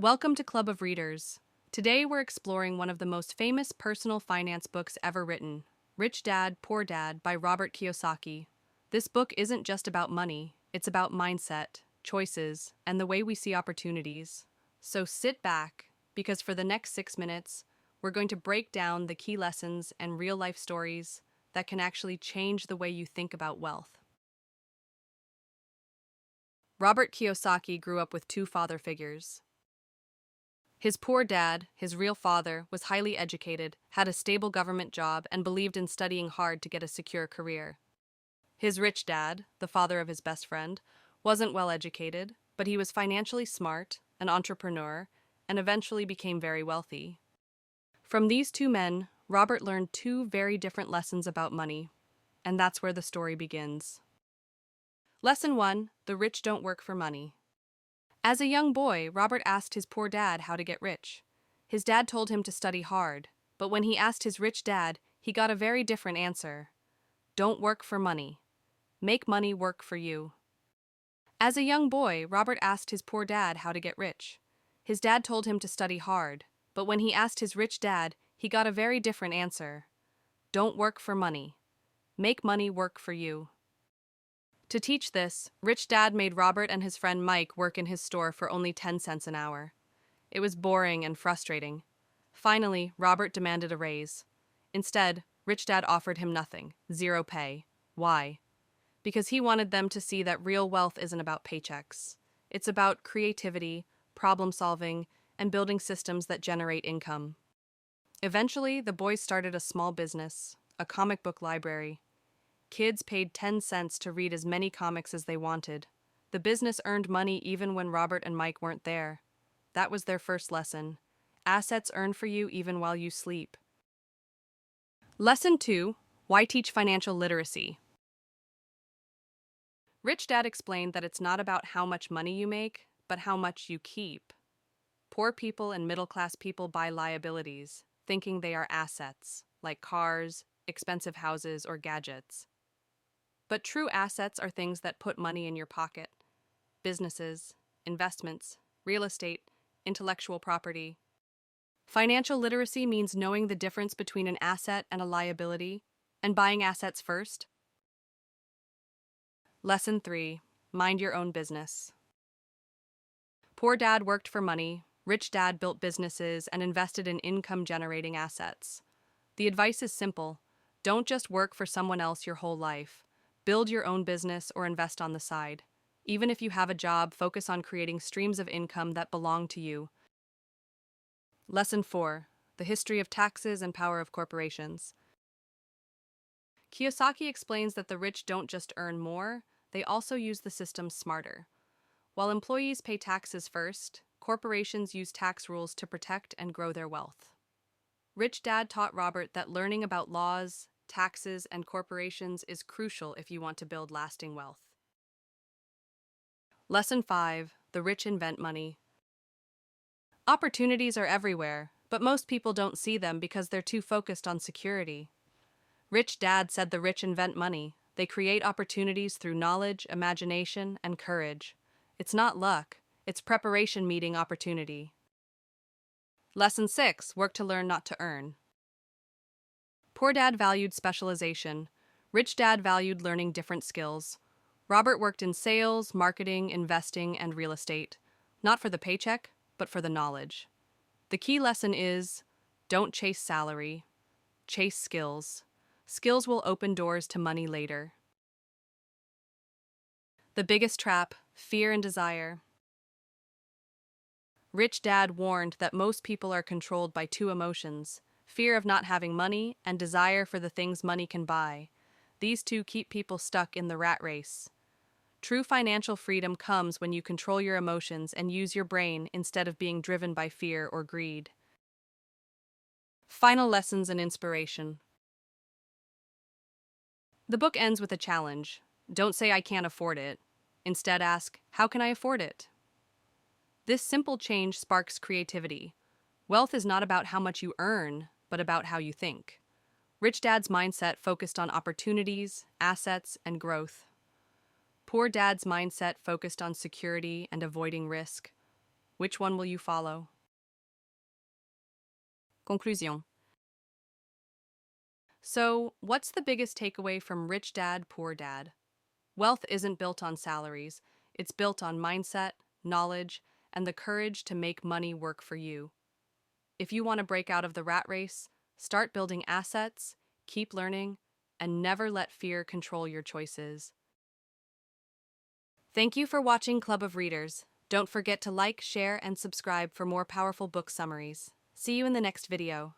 Welcome to Club of Readers. Today we're exploring one of the most famous personal finance books ever written, Rich Dad, Poor Dad by Robert Kiyosaki. This book isn't just about money, it's about mindset, choices, and the way we see opportunities. So sit back, because for the next 6 minutes, we're going to break down the key lessons and real-life stories that can actually change the way you think about wealth. Robert Kiyosaki grew up with two father figures. His poor dad, his real father, was highly educated, had a stable government job, and believed in studying hard to get a secure career. His rich dad, the father of his best friend, wasn't well educated, but he was financially smart, an entrepreneur, and eventually became very wealthy. From these two men, Robert learned two very different lessons about money, and that's where the story begins. Lesson 1: The rich don't work for money. As a young boy, Robert asked his poor dad how to get rich. His dad told him to study hard, but when he asked his rich dad, he got a very different answer. Don't work for money. Make money work for you. As a young boy, Robert asked his poor dad how to get rich. His dad told him to study hard, but when he asked his rich dad, he got a very different answer. Don't work for money. Make money work for you. To teach this, Rich Dad made Robert and his friend Mike work in his store for only 10 cents an hour. It was boring and frustrating. Finally, Robert demanded a raise. Instead, Rich Dad offered him nothing, zero pay. Why? Because he wanted them to see that real wealth isn't about paychecks. It's about creativity, problem solving, and building systems that generate income. Eventually, the boys started a small business, a comic book library. Kids paid 10 cents to read as many comics as they wanted. The business earned money even when Robert and Mike weren't there. That was their first lesson. Assets earn for you even while you sleep. Lesson 2: Why teach financial literacy? Rich Dad explained that it's not about how much money you make, but how much you keep. Poor people and middle-class people buy liabilities, thinking they are assets, like cars, expensive houses, or gadgets. But true assets are things that put money in your pocket. Businesses, investments, real estate, intellectual property. Financial literacy means knowing the difference between an asset and a liability, and buying assets first. Lesson 3: Mind your own business. Poor dad worked for money, rich dad built businesses and invested in income-generating assets. The advice is simple: don't just work for someone else your whole life. Build your own business or invest on the side. Even if you have a job, focus on creating streams of income that belong to you. Lesson 4: The history of taxes and power of corporations. Kiyosaki explains that the rich don't just earn more, they also use the system smarter. While employees pay taxes first, corporations use tax rules to protect and grow their wealth. Rich Dad taught Robert that learning about laws, taxes, and corporations is crucial if you want to build lasting wealth. Lesson 5: The rich invent money. Opportunities are everywhere, but most people don't see them because they're too focused on security. Rich Dad said the rich invent money. They create opportunities through knowledge, imagination, and courage. It's not luck, it's preparation meeting opportunity. Lesson 6: Work to learn, not to earn. Poor Dad valued specialization. Rich Dad valued learning different skills. Robert worked in sales, marketing, investing, and real estate. Not for the paycheck, but for the knowledge. The key lesson is: don't chase salary. Chase skills. Skills will open doors to money later. The biggest trap: fear and desire. Rich Dad warned that most people are controlled by two emotions: fear of not having money and desire for the things money can buy. These two keep people stuck in the rat race. True financial freedom comes when you control your emotions and use your brain instead of being driven by fear or greed. Final lessons and inspiration. The book ends with a challenge. Don't say I can't afford it. Instead ask, how can I afford it? This simple change sparks creativity. Wealth is not about how much you earn, but about how you think. Rich Dad's mindset focused on opportunities, assets, and growth. Poor Dad's mindset focused on security and avoiding risk. Which one will you follow? Conclusion. So, what's the biggest takeaway from Rich Dad, Poor Dad? Wealth isn't built on salaries, it's built on mindset, knowledge, and the courage to make money work for you. If you want to break out of the rat race, start building assets, keep learning, and never let fear control your choices. Thank you for watching Club of Readers. Don't forget to like, share, and subscribe for more powerful book summaries. See you in the next video.